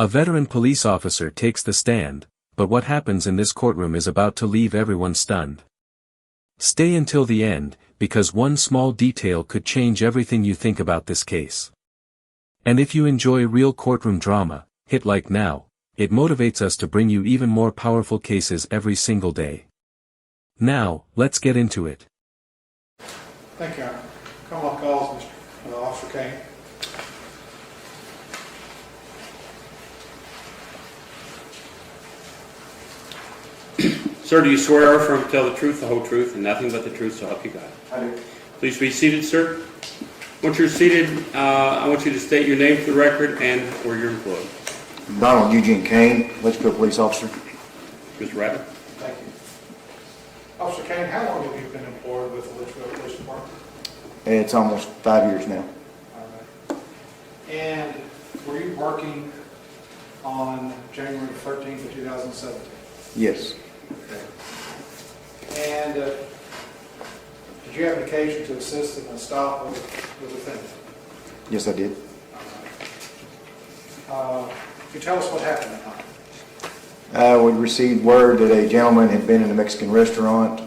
A veteran police officer takes the stand, but what happens in this courtroom is about to leave everyone stunned. Stay until the end, because one small detail could change everything you think about this case. And if you enjoy real courtroom drama, hit like now. It motivates us to bring you even more powerful cases every single day. Now, let's get into it. Thank you. Come on, calls, Mr. Officer Kane. Sir, do you swear or affirm to tell the truth, the whole truth, and nothing but the truth, so help you God? I do. Please be seated, sir. Once you're seated, I want you to state your name for the record and where you're employed. Donald Eugene Kane, Litchfield Police Officer. Mr. Rattler. Thank you. Officer Kane, how long have you been employed with the Litchfield Police Department? It's almost 5 years now. All right. And were you working on January 13th of 2017? Yes. Okay. And did you have an occasion to assist in a stop with the defendant? Yes, I did. Could you tell us what happened that night? We received word that a gentleman had been in a Mexican restaurant,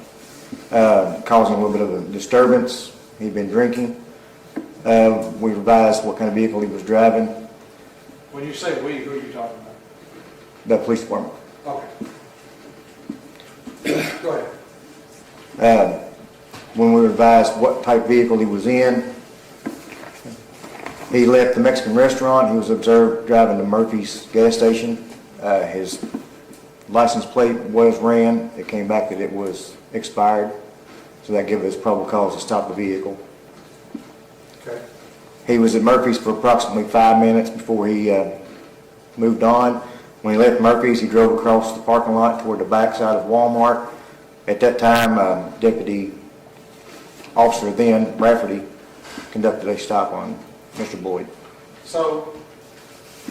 causing a little bit of a disturbance. He'd been drinking. We advised what kind of vehicle he was driving. When you say we, who are you talking about? The police department. Okay. Go ahead. When we were advised what type of vehicle he was in, he left the Mexican restaurant. He was observed driving to Murphy's gas station. His license plate was ran. It came back that it was expired, so that gave us probable cause to stop the vehicle. Okay. He was at Murphy's for approximately 5 minutes before he moved on. When he left Murphy's, he drove across the parking lot toward the backside of Walmart. At that time, Deputy Officer then, Rafferty, conducted a stop on Mr. Boyd. So,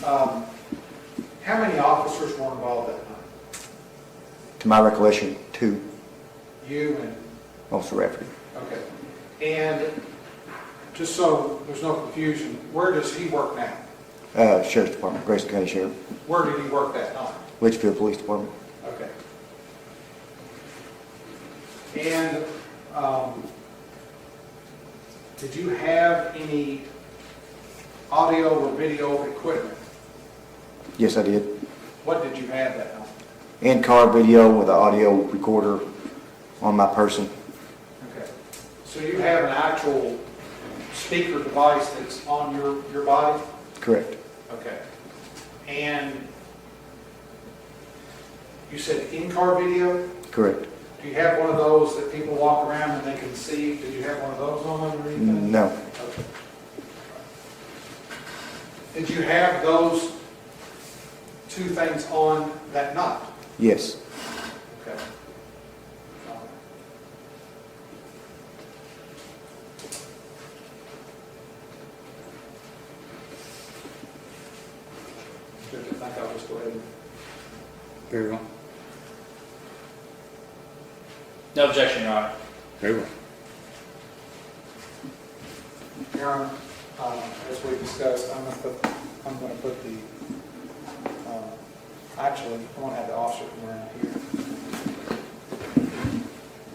how many officers were involved that night? To my recollection, 2. You and... Officer Rafferty. Okay. And just so there's no confusion, where does he work now? Sheriff's Department, Grayson County Sheriff. Where did he work that night? Litchfield Police Department. Okay. And did you have any audio or video equipment? Yes, I did. What did you have that night? In-car video with an audio recorder on my person. Okay. So you have an actual speaker device that's on your body? Correct. Okay. And you said in-car video? Correct. Do you have one of those that people walk around and they can see? Did you have one of those on underneath that? No. Okay. Did you have those 2 things on that night? Yes. Okay. I think I'll just go ahead and... Very well. No objection, Your Honor. Very well. Your Honor, as we discussed, I'm going to put the, actually, I'm going to have the officer come around here.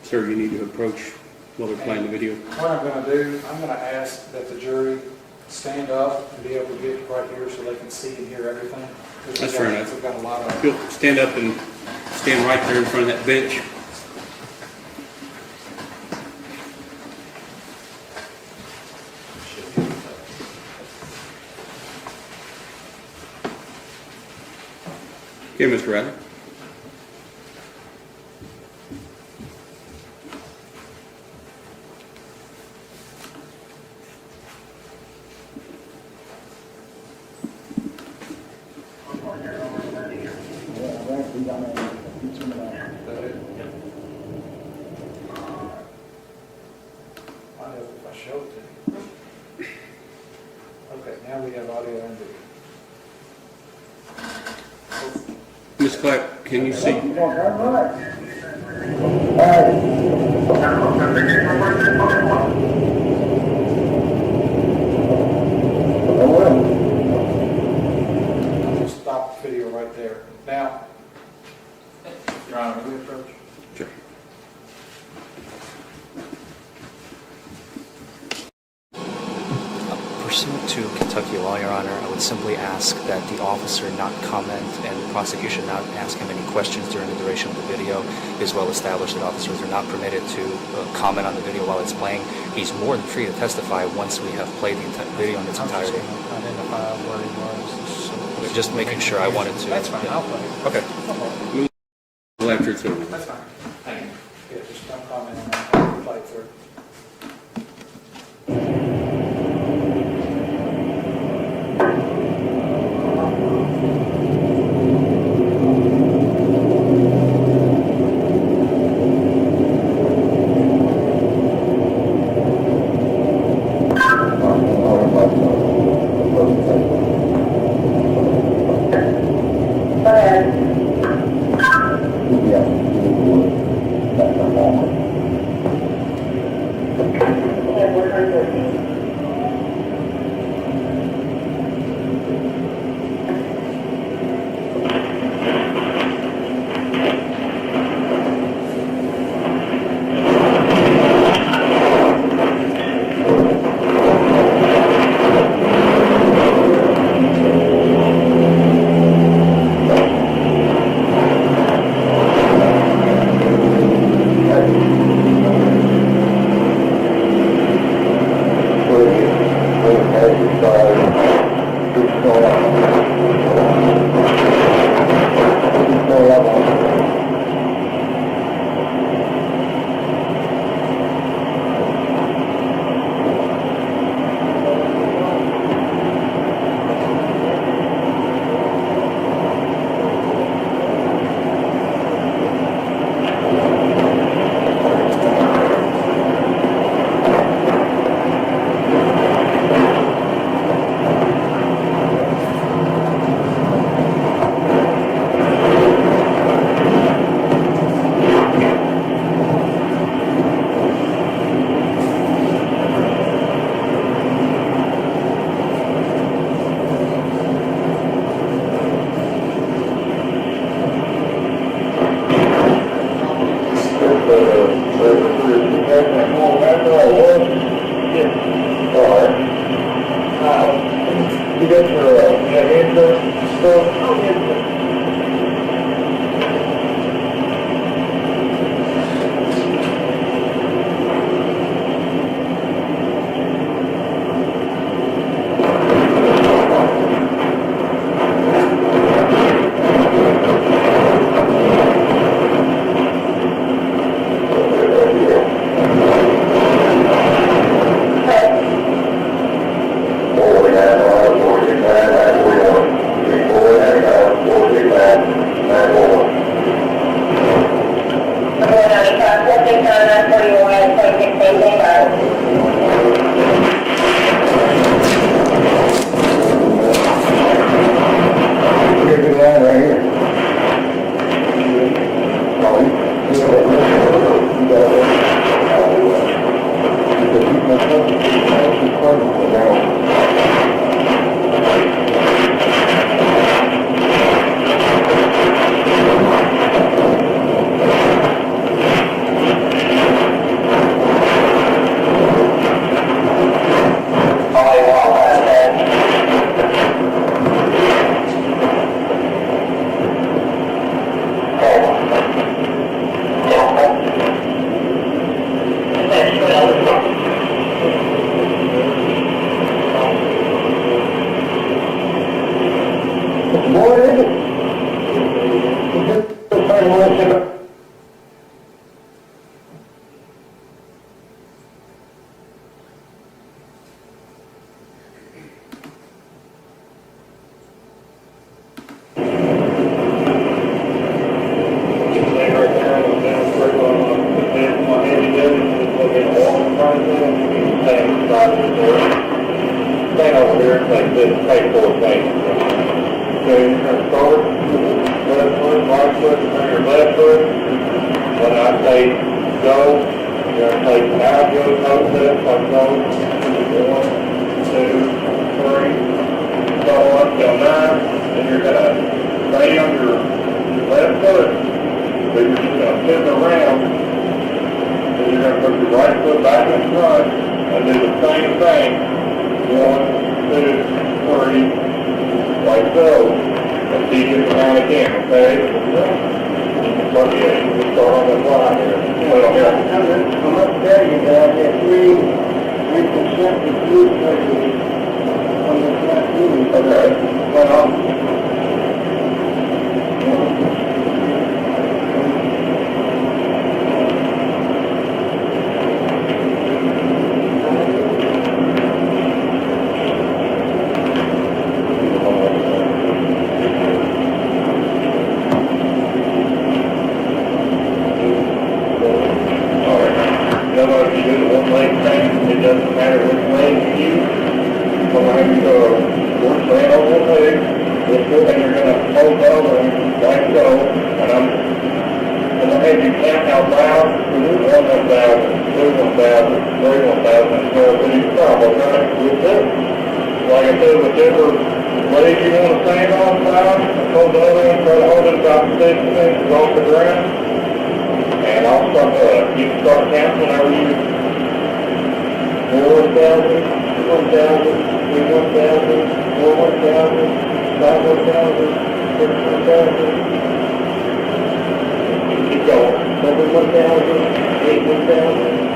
Sir, you need to approach while they're playing the video. What I'm going to do, I'm going to ask that the jury stand up and be able to get right here so they can see and hear everything. That's fair enough. We've got a lot of... You'll stand up and stand right there in front of that bench. Okay, Mr. Rattler. If I show it to you. Okay, now we have audio and video. Ms. Clapp, can you see? Stop right there. Now, Your Honor. we approach. Sure. Pursuant to Kentucky law, Your Honor, I would simply ask that the officer not comment and the prosecution not ask him any questions during the duration of the video. It is well established that officers are not permitted to comment on the video while it's playing. He's more than free to testify once we have played the video in its entirety. Identify where he was. Just making sure I wanted to. That's fine, Yeah. I'll play it. Okay. After it's over. That's fine. Thank you. Yeah, just don't comment on that, I'll play it through. stay on your left foot, so you're just gonna pivot around, then you're gonna put your right foot back in front, and do the same thing, 1, 2, 3, like so, and see if you can count again, okay? But yeah, you can start on this line here. Well, here. I'm not telling you that I had three consecutive group surgeries on this last meeting. Okay. Well, It doesn't matter which leg you use. So when you work laying over one leg, this foot, and you're going to hold the other one like so. And I'm going to have you count out loud. 1, 1,000, 2, 1,000, 3, 1,000, and so when you stop, okay? With it. Like I said, whichever leg you want to stand on, loud, hold the other one, try to hold it about 6 inches off the ground. And I'll start, you can start counting whenever you 4,000, 1,000, 3, 1,000, 4, 1,000, 5, 1,000, 6, 1,000. Keep going. 7, 1,000, 8, 1,000.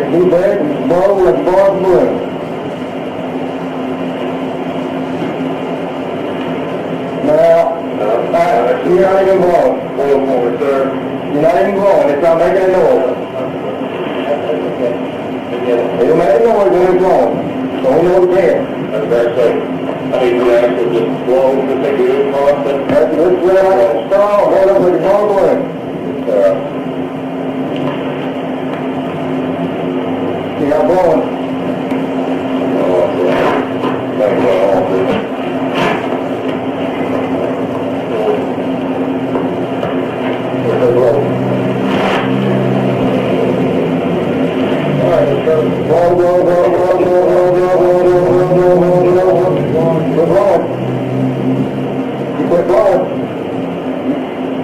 Do that and blow and blow blue. Now, you're not even blowing. You're not even blowing. It's not making a noise. It'll make a noise when it's blowing. So we know we can. That's very safe. I mean, you actually just blow to take it in process. That's this way like a straw. Hold up with your blow blue. You're not blowing.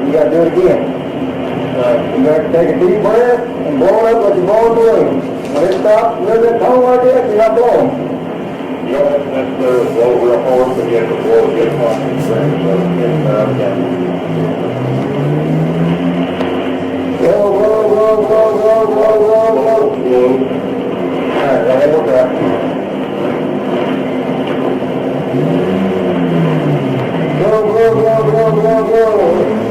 You got to do it again. You got to take a deep breath and blow it up like you're blowing balloons. When it stops, when it tone like that, you're not blowing. You don't have to necessarily blow real hard, but you have to blow a good concentration, so it's getting Blow, blow, blow, blow, blow, blow, blow, blow. blow. Alright, go ahead with that. Blow, blow, blow, blow, blow, blow.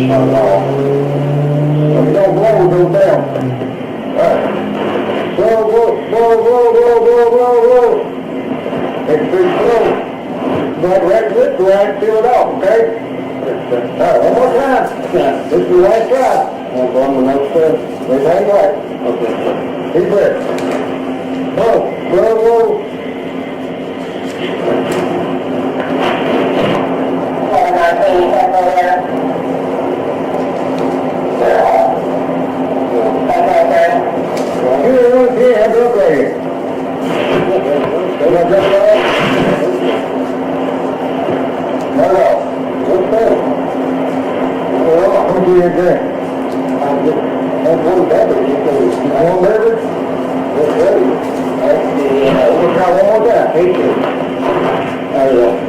Shut it off. If you don't blow, it goes down. Alright. Blow, blow, blow, blow, blow, blow, blow, blow. Make sure it's closed. Go ahead and rest this, go ahead and seal it off, okay? All right, one more time. This is the last try. I'm going to make sure everything's right. Okay. Deep breath. Whoa, whoa, whoa.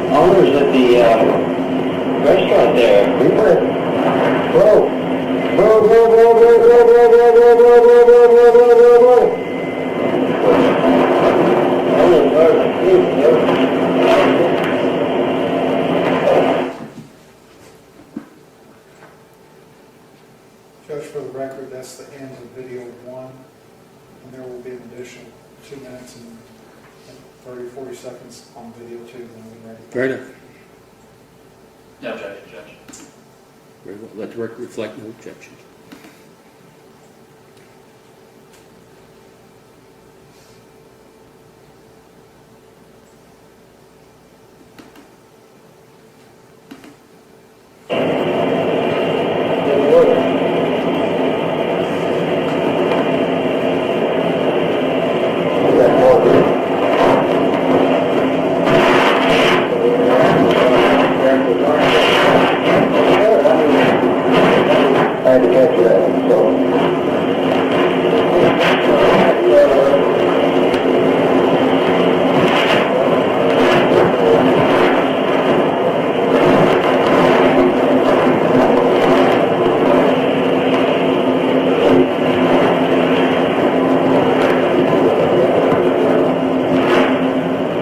Owners at the restaurant there. Whoa. Whoa, whoa, whoa, whoa, whoa, whoa, whoa, whoa, whoa, whoa, whoa, whoa, whoa, whoa. Judge, for the record, that's the end of video 1, and there will be an additional 2 minutes and 30, 40 seconds on video 2 when we're ready. Fair enough. No objection, Judge. Very well. Let the record reflect no objection. I had to catch that, so.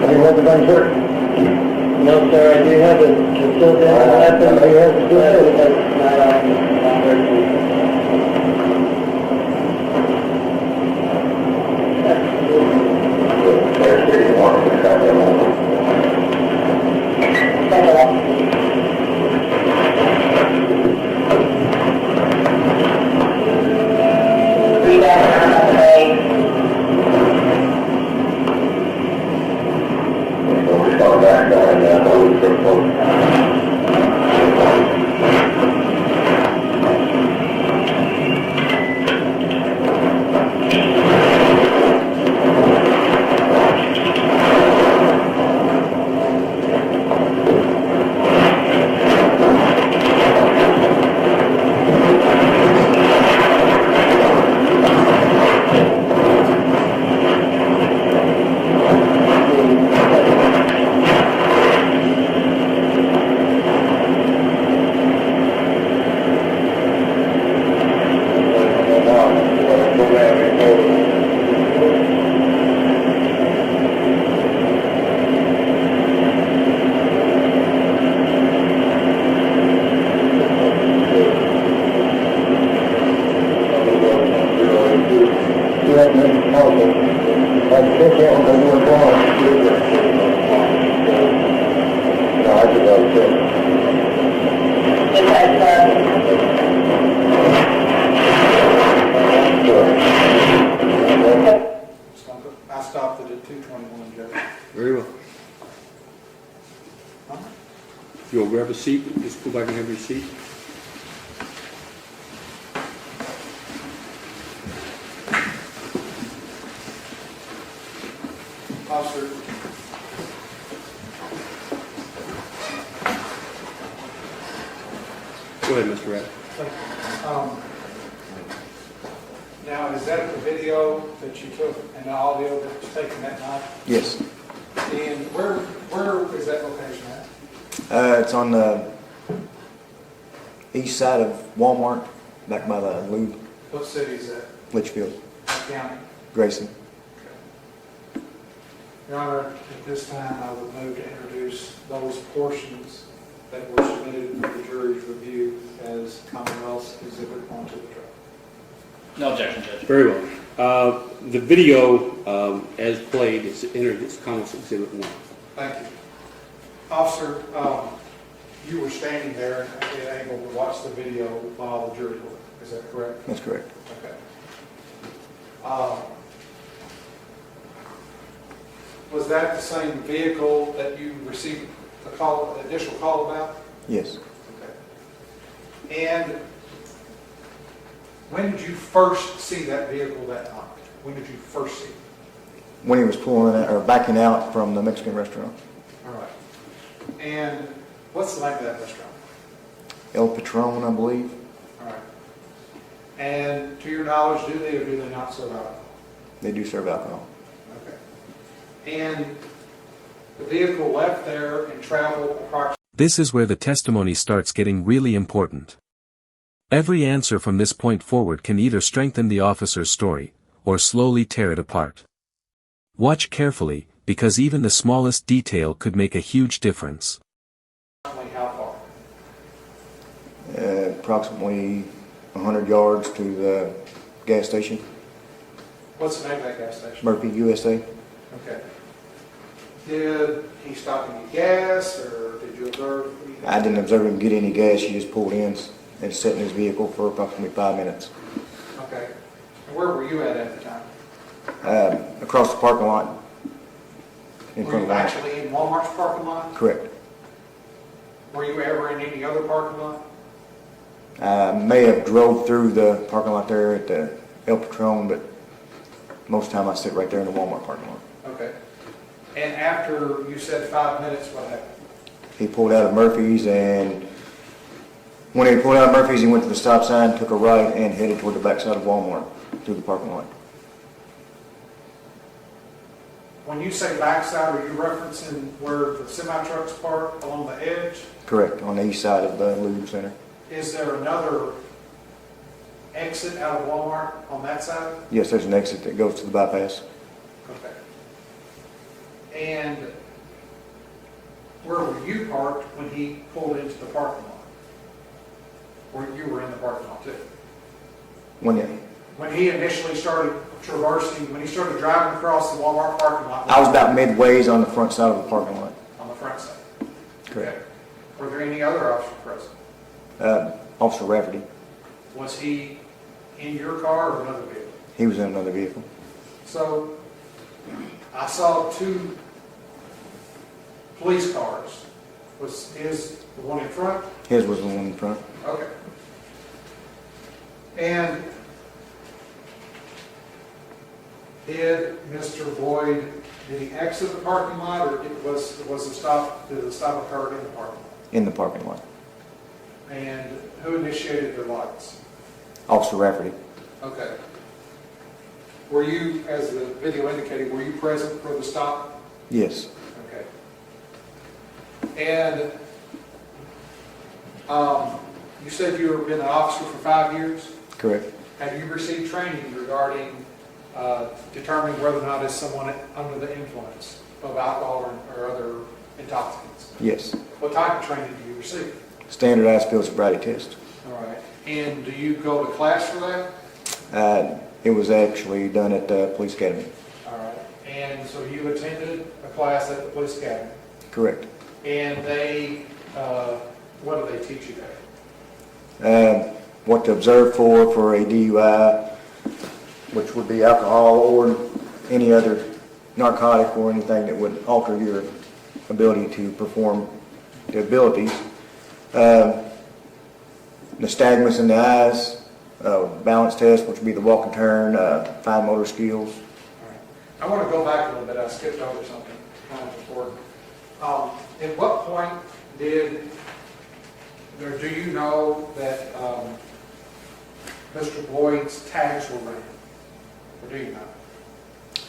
Have you had the gun, sir? No, sir, I do have it. Still there. Somebody has it, still has it. I stopped it at 2:21, Judge. Very well. If you'll grab a seat, just go back and have your seat. Officer. Go ahead, Mr. Rapp. Now, is that the video that you took and the audio that was taken that night? Yes. And where is that location at? It's on the east side of Walmart, back by the Lube, What city is that? Litchfield, County? Grayson. Your Honor, at this time, I would move to introduce those portions that were submitted for the jury's review as Commonwealth's Exhibit 1 to the trial. No objection, Judge. Very well. The video, as played, is entered as Commonwealth's Exhibit 1. Thank you. Officer, you were standing there and able to watch the video while the jury was. Is that correct? That's correct. Okay. Was that the same vehicle that you received a call, initial call about? Yes. Okay. And when did you first see that vehicle that night? When did you first see it? When he was pulling out, or backing out from the Mexican restaurant. All right. And what's the name of that restaurant? El Patron, I believe. All right. And to your knowledge, do they or do they not serve alcohol? They do serve alcohol. Okay. And the vehicle left there and traveled approximately. This is where the testimony starts getting really important. Every answer from this point forward can either strengthen the officer's story, or slowly tear it apart. Watch carefully, because even the smallest detail could make a huge difference. How far? Approximately 100 yards to the gas station, What's the name of that gas station? Murphy, USA. Okay. Did he stop and get gas, or did you observe? I didn't observe him get any gas. He just pulled in and sat in his vehicle for approximately 5 minutes. Okay. And where were you at the time? Across the parking lot. In Were front you of Walmart. actually in Walmart's parking lot? Correct. Were you ever in any other parking lot? I may have drove through the parking lot there at the El Patron, but most of the time I sit right there in the Walmart parking lot. Okay. And after you said 5 minutes, what happened? He pulled out of Murphy's, and when he pulled out of Murphy's, he went to the stop sign, took a right, and headed toward the backside of Walmart through the parking lot. When you say backside, are you referencing where the semi-trucks park along the edge? Correct, on the east side of the Lube Center. Is there another exit out of Walmart on that side? Yes, there's an exit that goes to the bypass. Okay. And where were you parked when he pulled into the parking lot? Or you were in the parking lot too? When he initially started traversing, when he started driving across the Walmart parking lot? I was about midways on the front side of the parking lot. On the front side? Correct. Okay. Were there any other officers present? Officer Rafferty, Was he in your car or another vehicle? he was in another vehicle. So I saw two police cars. Was his the one in front? His was the one in front. Okay. And did Mr. Boyd, did he exit the parking lot, or did the stop occur in the parking lot? In the parking lot. And who initiated the lights? Officer Rafferty. Okay. Were you, as the video indicated, were you present for the stop? Yes. Okay. And you said you have been an officer for 5 years? Correct. Have you received training regarding determining whether or not is someone under the influence of alcohol or other intoxicants? Yes. What type of training do you receive? Standardized field sobriety test. All right. And do you go to class for that? It was actually done at the police academy. All right. And so you attended a class at the police academy? Correct. And they, what do they teach you there? What to observe for a DUI, which would be alcohol or any other narcotic or anything that would alter your ability to perform the abilities. Nystagmus in the eyes, balance test, which would be the walk and turn, fine motor skills. All right. I want to go back a little bit. I skipped over something kind of important. At what point do you know that Mr. Boyd's tags were ran? Or do you know?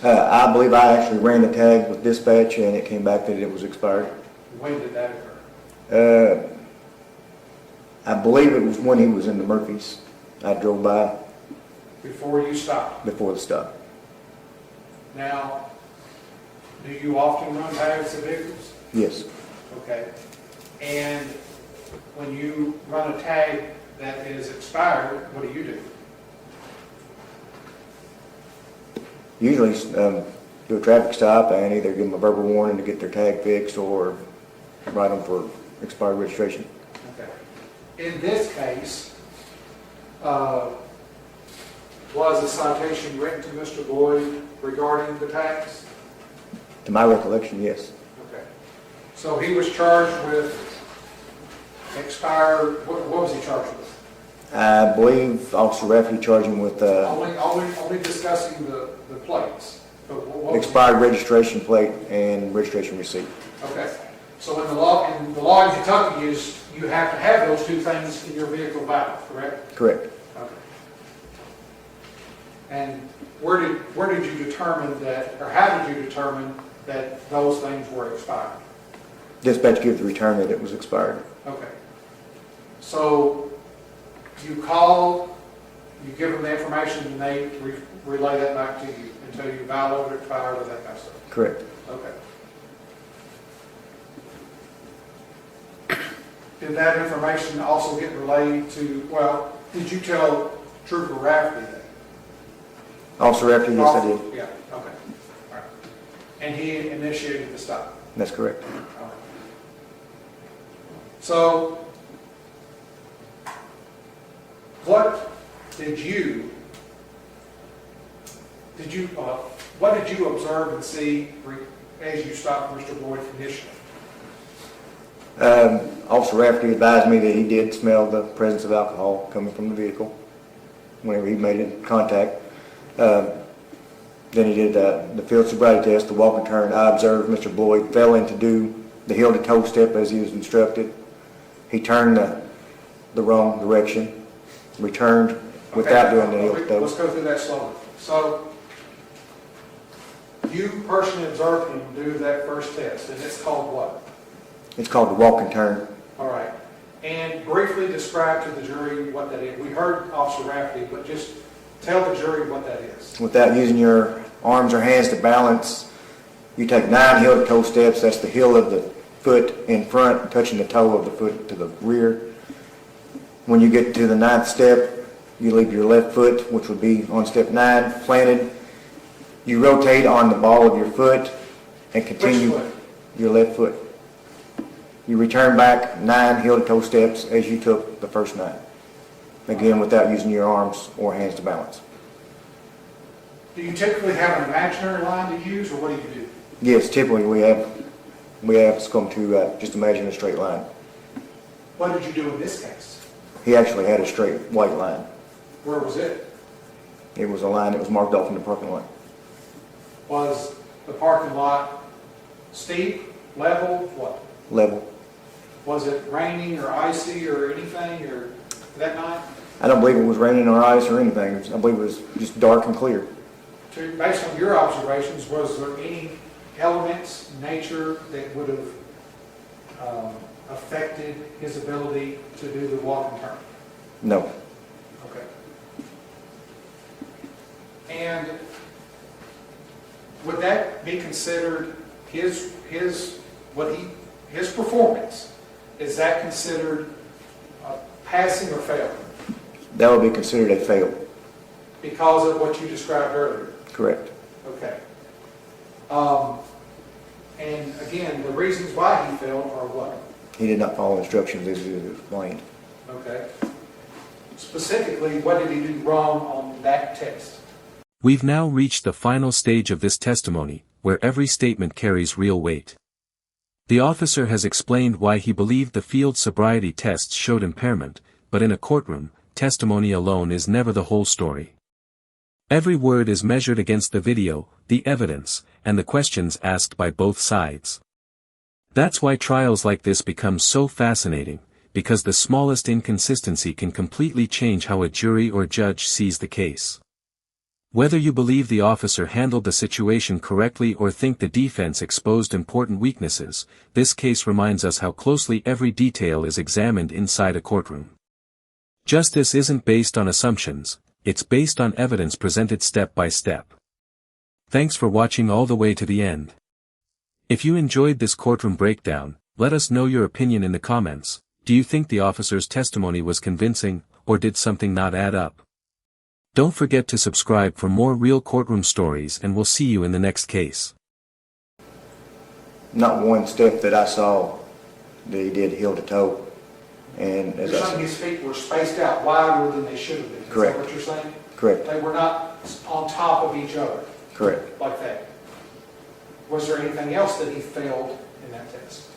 I believe I actually ran the tag with dispatch and it came back that it was expired. When did that occur? I believe it was when he was in the Murphys. I drove by Before you stopped. before the stop. Now, do you often run tags of vehicles? Yes. Okay. And when you run a tag that is expired, what do you do? Usually do a traffic stop and either give them a verbal warning to get their tag fixed or write them for expired registration. Okay. In this case, was a citation written to Mr. Boyd regarding the tax? To my recollection, yes. Okay. So he was charged with expired, what was he charged with? I believe Officer Rafferty charged him with Only discussing the plates. But what was expired registration plate and registration receipt. Okay. So in the law in Kentucky is you have to have those two things in your vehicle valid, correct? Correct. Okay. And where did you determine that, or how did you determine that those things were expired? Dispatch gave the return that it was expired. Okay. So you call, you give them the information, and they relay that back to you until you valid or expired or that kind of stuff? Correct. Okay. Did that information also get relayed to, well, did you tell Trooper Rafferty that? Officer Rafferty, yes, I did. Yeah, okay. All right. And he initiated the stop? That's correct. All right. So, what did you observe and see as you stopped Mr. Boyd initially? Officer Rafferty advised me that he did smell the presence of alcohol coming from the vehicle whenever he made contact. Then he did the field sobriety test, the walk and turn. I observed Mr. Boyd failing to do the heel-to-toe step as he was instructed. He turned the wrong direction, returned without doing the heel-to-toe. Let's go through that slowly. So, you personally observed him do that first test, and it's called what? It's called the walk and turn. All right. And briefly describe to the jury what that is. We heard Officer Rafferty, but just tell the jury what that is. Without using your arms or hands to balance, you take 9 heel-to-toe steps. That's the heel of the foot in front, touching the toe of the foot to the rear. When you get to the 9th step, you leave your left foot, which would be on step 9, planted. You rotate on the ball of your foot and continue. Which foot? Your left foot. You return back 9 heel-to-toe steps as you took the first 9. Again, without using your arms or hands to balance. Do you typically have an imaginary line to use, or what do you do? Yes, typically we have come to just imagine a straight line. What did you do in this case? He actually had a straight white line. Where was it? It was a line that was marked off in the parking lot. Was the parking lot steep, level, what? Level. Was it raining or icy or anything or that night? I don't believe it was raining or ice or anything. I believe it was just dark and clear. Based on your observations, was there any elements, nature, that would have affected his ability to do the walk and turn? No. Okay. And would that be considered his performance? Is that considered passing or failing? That would be considered a fail. Because of what you described earlier? Correct. Okay. And again, the reasons why he failed are what? He did not follow instructions as he was explained. Okay. Specifically, what did he do wrong on that test? We've now reached the final stage of this testimony, where every statement carries real weight. The officer has explained why he believed the field sobriety tests showed impairment, but in a courtroom, testimony alone is never the whole story. Every word is measured against the video, the evidence, and the questions asked by both sides. That's why trials like this become so fascinating, because the smallest inconsistency can completely change how a jury or judge sees the case. Whether you believe the officer handled the situation correctly or think the defense exposed important weaknesses, this case reminds us how closely every detail is examined inside a courtroom. Justice isn't based on assumptions, it's based on evidence presented step by step. Thanks for watching all the way to the end. If you enjoyed this courtroom breakdown, let us know your opinion in the comments. Do you think the officer's testimony was convincing, or did something not add up? Don't forget to subscribe for more real courtroom stories, and we'll see you in the next case. Not one step that I saw that he did heel to toe. And as You're I saying said, his feet were spaced out wider than they should have been? Correct. Is that what you're saying? correct, They were not on top of each other correct. like that? Was there anything else that he failed in that test?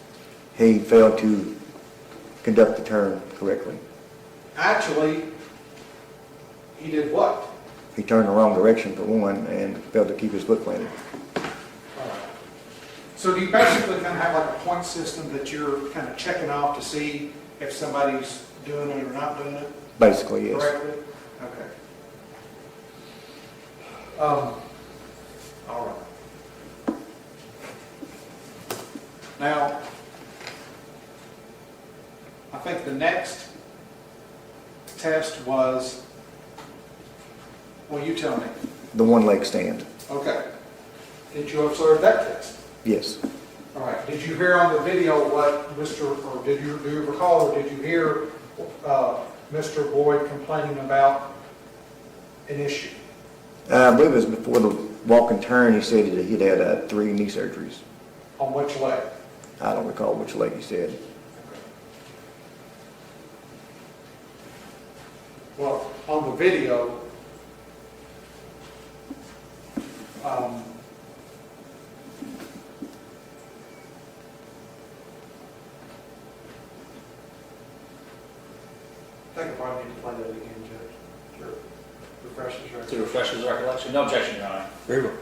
He failed to conduct the turn correctly. Actually, he did what? He turned the wrong direction for one and failed to keep his foot planted. So do you basically kind of have like a point system that you're kind of checking off to see if somebody's doing it or not doing it Basically, yes. correctly? Okay. All right. Now, I think the next test was, well, you tell me. The one leg stand, Okay. Did you observe that test? yes. All right. Did you hear on the video what do you recall, or did you hear Mr. Boyd complaining about an issue? I believe it was before the walk and turn, he said that he'd had 3 knee surgeries. On which leg? I don't recall which leg he said. Well, on the video, I think I probably need to play that again, Judge. Sure. Refresh the record. To refresh his recollection? No objection, Your Honor. Very well.